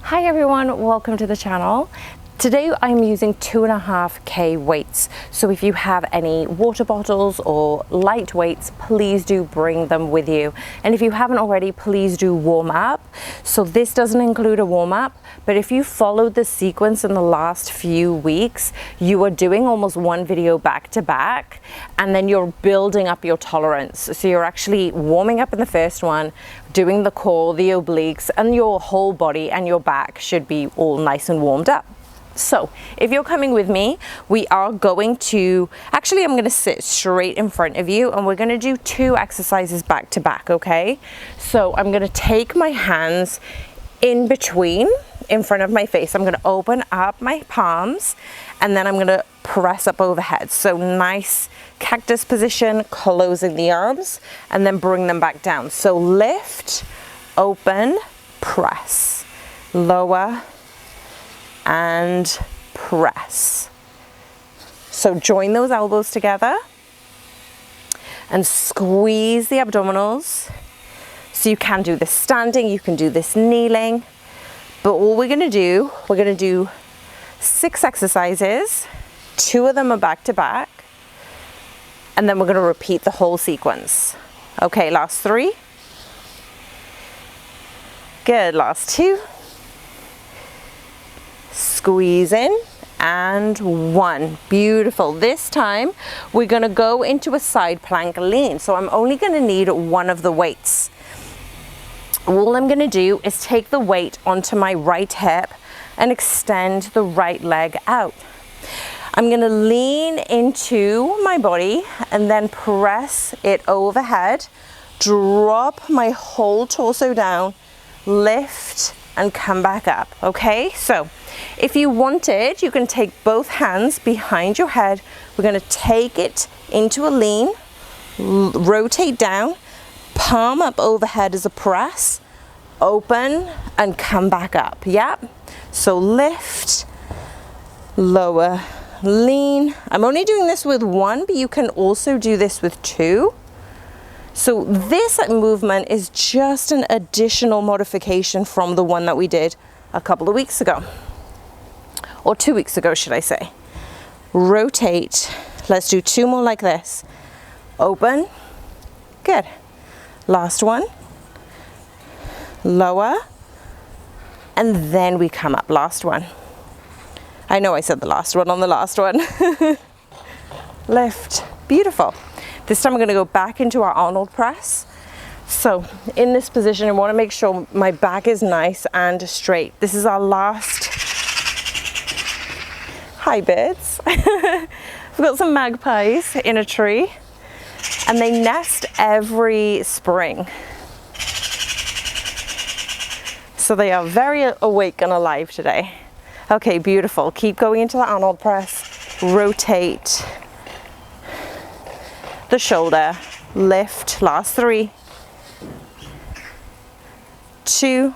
Hi everyone, welcome to the channel. Today I'm using 2.5K weights. So if you have any water bottles or light weights, please do bring them with you. And if you haven't already, please do warm up. So this doesn't include a warm up, but if you followed the sequence in the last few weeks, you are doing almost one video back to back, and then you're building up your tolerance. So you're actually warming up in the first one, doing the core, the obliques, and your whole body and your back should be all nice and warmed up. So if you're coming with me, we are going to, actually I'm going to sit straight in front of you and we're going to do 2 exercises back to back, okay? So I'm going to take my hands in between, in front of my face. I'm going to open up my palms and then I'm going to press up overhead. So nice cactus position, closing the arms and then bring them back down. So lift, open, press, lower, and press. So join those elbows together and squeeze the abdominals. So you can do this standing, you can do this kneeling, but all we're going to do 6 exercises. 2 of them are back to back, and then we're going to repeat the whole sequence. Okay, last 3. Good, last 2. Squeeze in, and 1. Beautiful. This time we're going to go into a side plank lean. So I'm only going to need 1 of the weights. All I'm going to do is take the weight onto my right hip and extend the right leg out. I'm going to lean into my body and then press it overhead, drop my whole torso down, lift and come back up. Okay, so if you wanted, you can take both hands behind your head. We're going to take it into a lean, rotate down, palm up overhead as a press, open and come back up. Yep. So lift, lower, lean. I'm only doing this with 1, but you can also do this with 2. So this movement is just an additional modification from the one that we did a couple of weeks ago, or 2 weeks ago, should I say. Rotate. Let's do 2 more like this. Open. Good. Last one. Lower. And then we come up. Last one. I know I said the last one on the last one. Lift. Beautiful. This time I'm going to go back into our Arnold Press. So in this position, I want to make sure my back is nice and straight. This is our last. Hi birds. We've got some magpies in a tree and they nest every spring. So they are very awake and alive today. Okay, beautiful. Keep going into the Arnold Press. Rotate the shoulder, lift, last 3, 2,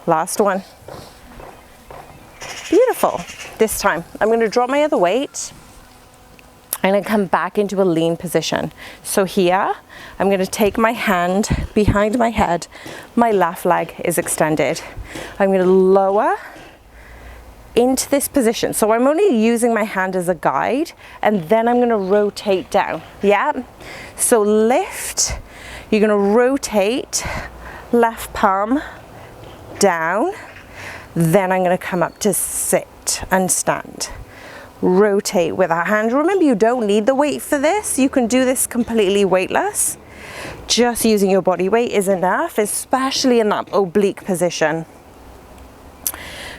last 1. Beautiful. This time I'm going to drop my other weight. I'm going to come back into a lean position. So here I'm going to take my hand behind my head, my left leg is extended. I'm going to lower into this position. So I'm only using my hand as a guide and then I'm going to rotate down. Yeah. So lift, you're going to rotate left palm down. Then I'm going to come up to sit and stand. Rotate with our hand. Remember, you don't need the weight for this. You can do this completely weightless. Just using your body weight is enough, especially in that oblique position.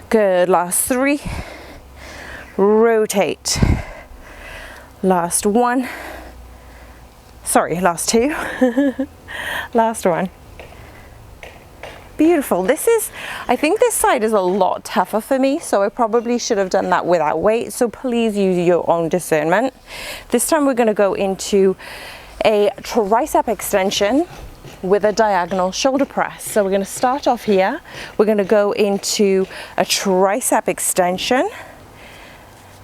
Good, last 3, rotate, last 1, sorry, last 2, last 1. Beautiful. This is, I think this side is a lot tougher for me, so I probably should have done that without weight, so please use your own discernment. This time we're going to go into a tricep extension with a diagonal shoulder press. So we're going to start off here. We're going to go into a tricep extension.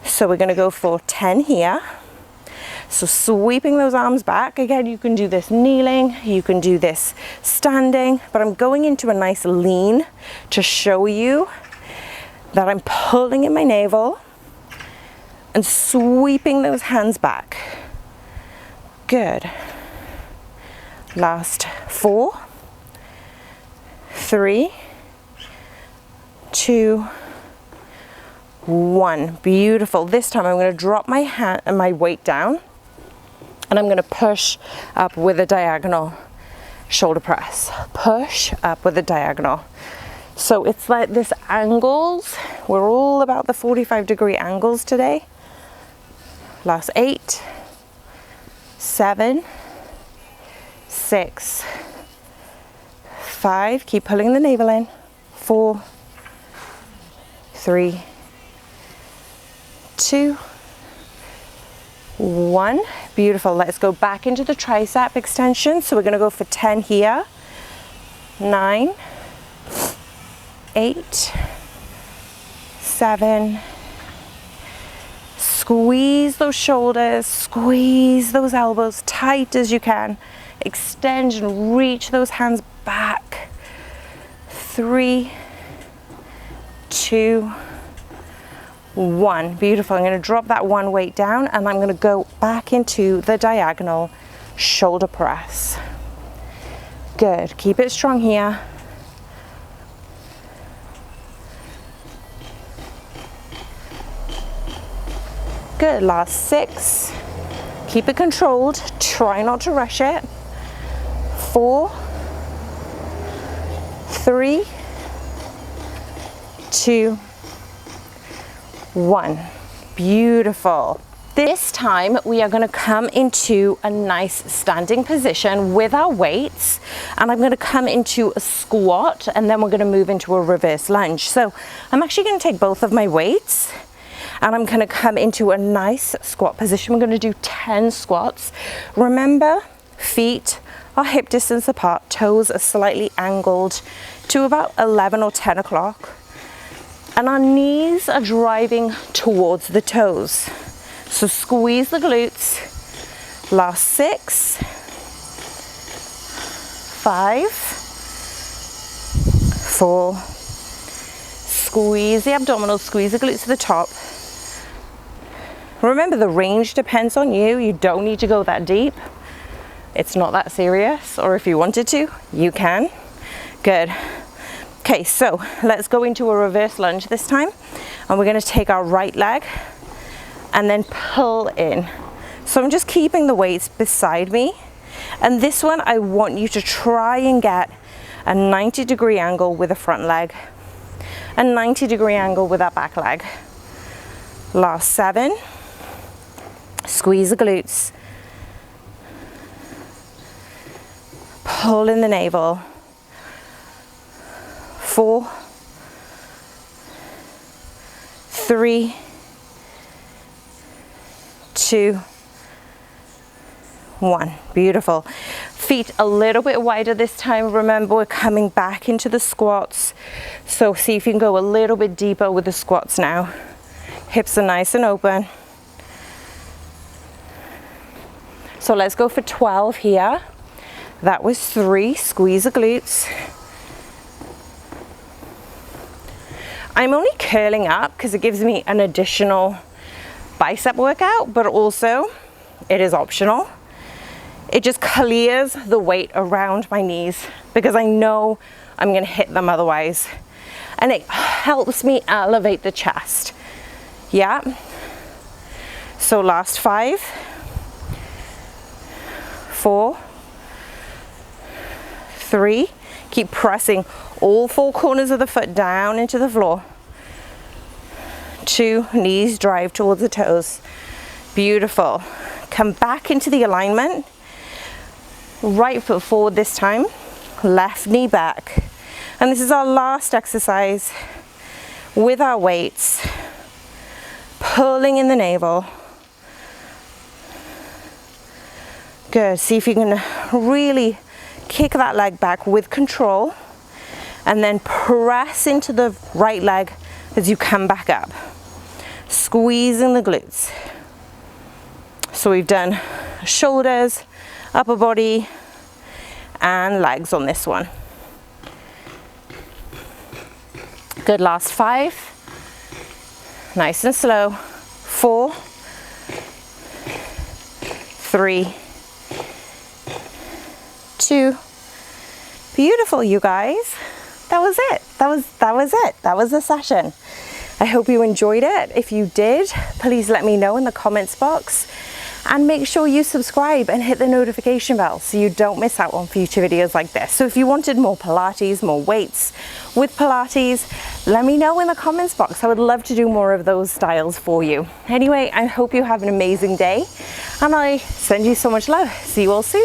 So we're going to go for 10 here. So sweeping those arms back. Again, you can do this kneeling, you can do this standing, but I'm going into a nice lean to show you that I'm pulling in my navel and sweeping those hands back. Good. Last 4, 3, 2, 1. Beautiful. This time I'm going to drop my hand and my weight down, and I'm going to push up with a diagonal shoulder press. Push up with a diagonal. So it's like this angles. We're all about the 45-degree angles today. Last 8, 7, 6, 5. Keep pulling the navel in. 4, 3, 2, 1. Beautiful. Let's go back into the tricep extension. So we're going to go for 10 here. 9, 8, 7. Squeeze those shoulders, squeeze those elbows tight as you can. Extend and reach those hands back. 3, 2, 1. Beautiful. I'm going to drop that one weight down, and I'm going to go back into the diagonal shoulder press. Good. Keep it strong here. Good. Last 6. Keep it controlled. Try not to rush it. 4, 3, 2, 1. Beautiful. This time we are going to come into a nice standing position with our weights, and I'm going to come into a squat, and then we're going to move into a reverse lunge. So I'm actually going to take both of my weights, and I'm going to come into a nice squat position. We're going to do 10 squats. Remember, feet are hip distance apart, toes are slightly angled to about 11 or 10 o'clock, and our knees are driving towards the toes. So squeeze the glutes. Last 6, 5, 4. Squeeze the abdominals, squeeze the glutes to the top. Remember, the range depends on you. You don't need to go that deep. It's not that serious, or if you wanted to, you can. Good. Okay, so let's go into a reverse lunge this time, and we're going to take our right leg and then pull in. So I'm just keeping the weights beside me, and this one I want you to try and get a 90-degree angle with the front leg, a 90-degree angle with that back leg. Last 7. Squeeze the glutes. Pull in the navel. 4, 3, 2, 1. Beautiful. Feet a little bit wider this time. Remember, we're coming back into the squats. So see if you can go a little bit deeper with the squats now. Hips are nice and open. So let's go for 12 here. That was 3. Squeeze the glutes. I'm only curling up because it gives me an additional bicep workout, but also it is optional. It just clears the weight around my knees because I know I'm going to hit them otherwise. And it helps me elevate the chest. Yeah. So last 5, 4, 3. Keep pressing all 4 corners of the foot down into the floor. 2. Knees drive towards the toes. Beautiful. Come back into the alignment. Right foot forward this time. Left knee back. And this is our last exercise with our weights. Pulling in the navel. Good. See if you can really kick that leg back with control, and then press into the right leg as you come back up. Squeezing the glutes. So we've done shoulders, upper body, and legs on this one. Good, last 5. Nice and slow. 4, 3, 2. Beautiful, you guys. That was it. That was it. That was the session. I hope you enjoyed it. If you did, please let me know in the comments box. And make sure you subscribe and hit the notification bell so you don't miss out on future videos like this. So if you wanted more Pilates, more weights with Pilates, let me know in the comments box. I would love to do more of those styles for you. Anyway, I hope you have an amazing day and I send you so much love. See you all soon.